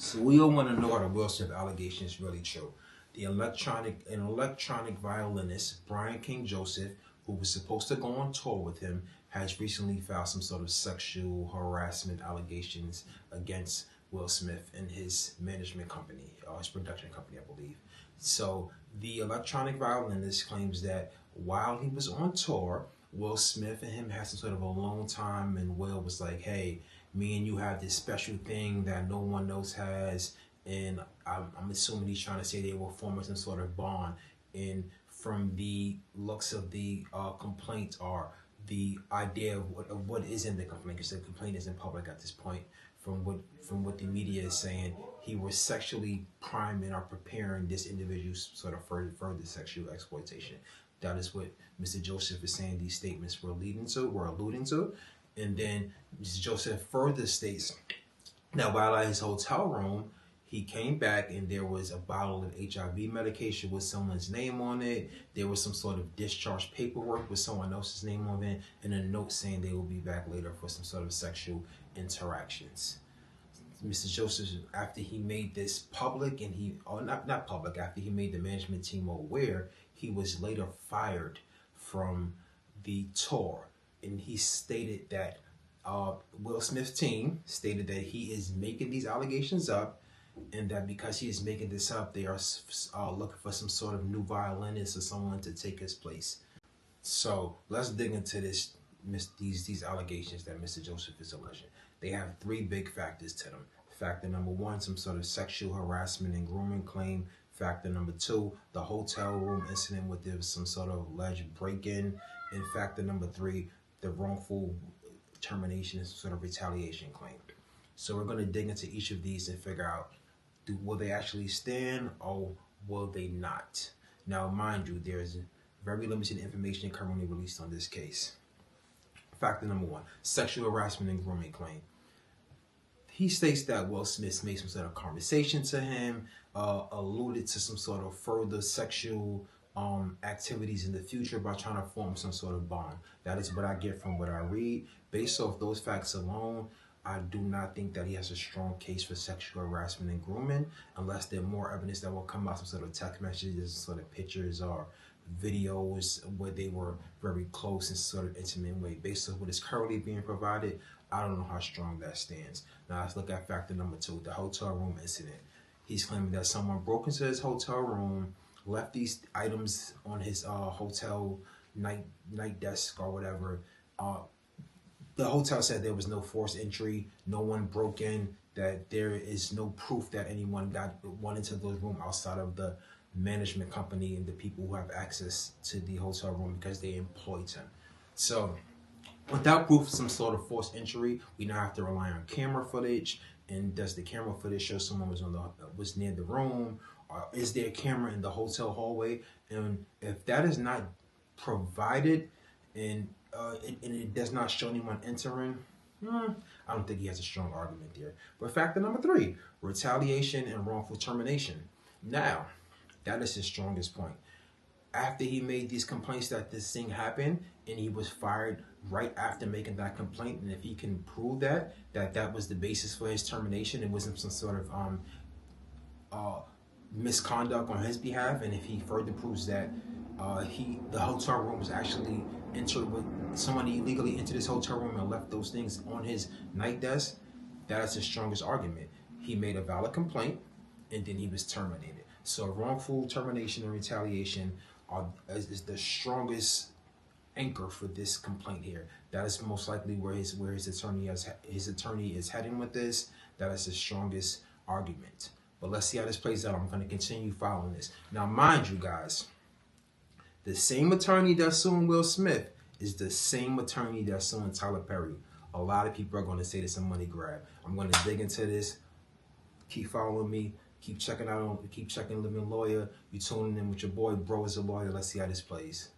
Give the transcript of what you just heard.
So we all want to know how the Will Smith allegation is really true. An electronic violinist, Brian King Joseph, who was supposed to go on tour with him, has recently filed some sort of sexual harassment allegations against Will Smith and his management company, or his production company, I believe. So the electronic violinist claims that while he was on tour, Will Smith and him had some sort of a long time, and Will was like, "Hey, me and you have this special thing that no one else has," and I'm assuming he's trying to say they were forming some sort of bond. And from the looks of the complaint, or the idea of what is in the complaint, because the complaint is in public at this point, from what the media is saying, he was sexually priming or preparing this individual sort of further sexual exploitation. That is what Mr. Joseph is saying these statements were alluding to. And then Mr. Joseph further states that while at his hotel room, he came back and there was a bottle of HIV medication with someone's name on it. There was some sort of discharge paperwork with someone else's name on it, and a note saying they will be back later for some sort of sexual interactions. Mr. Joseph, after he made this public, and not public, after he made the management team aware, he was later fired from the tour. And he stated that Will Smith's team stated that he is making these allegations up, and that because he is making this up, they are looking for some sort of new violinist or someone to take his place. So let's dig into these allegations that Mr. Joseph is alleging. They have three big factors to them. Factor number one, some sort of sexual harassment and grooming claim. Factor number two, the hotel room incident where there was some sort of alleged break-in. And factor number three, the wrongful termination and sort of retaliation claim. So we're going to dig into each of these and figure out, will they actually stand or will they not? Now, mind you, there's very limited information currently released on this case. Factor number one, sexual harassment and grooming claim. He states that Will Smith made some sort of conversation to him, alluded to some sort of further sexual activities in the future by trying to form some sort of bond. That is what I get from what I read. Based off those facts alone, I do not think that he has a strong case for sexual harassment and grooming, unless there's more evidence that will come out, some sort of text messages, sort of pictures or videos where they were very close in sort of intimate way. Based on what is currently being provided, I don't know how strong that stands. Now let's look at factor number two, the hotel room incident. He's claiming that someone broke into his hotel room, left these items on his hotel night desk or whatever. The hotel said there was no forced entry, no one broke in, that there is no proof that anyone went into the room outside of the management company and the people who have access to the hotel room because they employed him. So without proof of some sort of forced entry, we now have to rely on camera footage. And does the camera footage show someone was near the room? Or is there a camera in the hotel hallway? And if that is not provided, and it does not show anyone entering, I don't think he has a strong argument there. But factor number three, retaliation and wrongful termination. Now, that is his strongest point. After he made these complaints that this thing happened, and he was fired right after making that complaint, and if he can prove that was the basis for his termination, it wasn't some sort of misconduct on his behalf, and if he further proves that the hotel room was actually entered with someone illegally entered his hotel room and left those things on his night desk, that is his strongest argument. He made a valid complaint, and then he was terminated. So wrongful termination and retaliation is the strongest anchor for this complaint here. That is most likely where his attorney is heading with this. That is the strongest argument. But let's see how this plays out. I'm going to continue following this. Now, mind you guys, the same attorney that's suing Will Smith is the same attorney that's suing Tyler Perry. A lot of people are going to say this is a money grab. I'm going to dig into this. Keep following me. Keep checking Living Lawyer. You tuning in with your boy, Bro is a Lawyer. Let's see how this plays.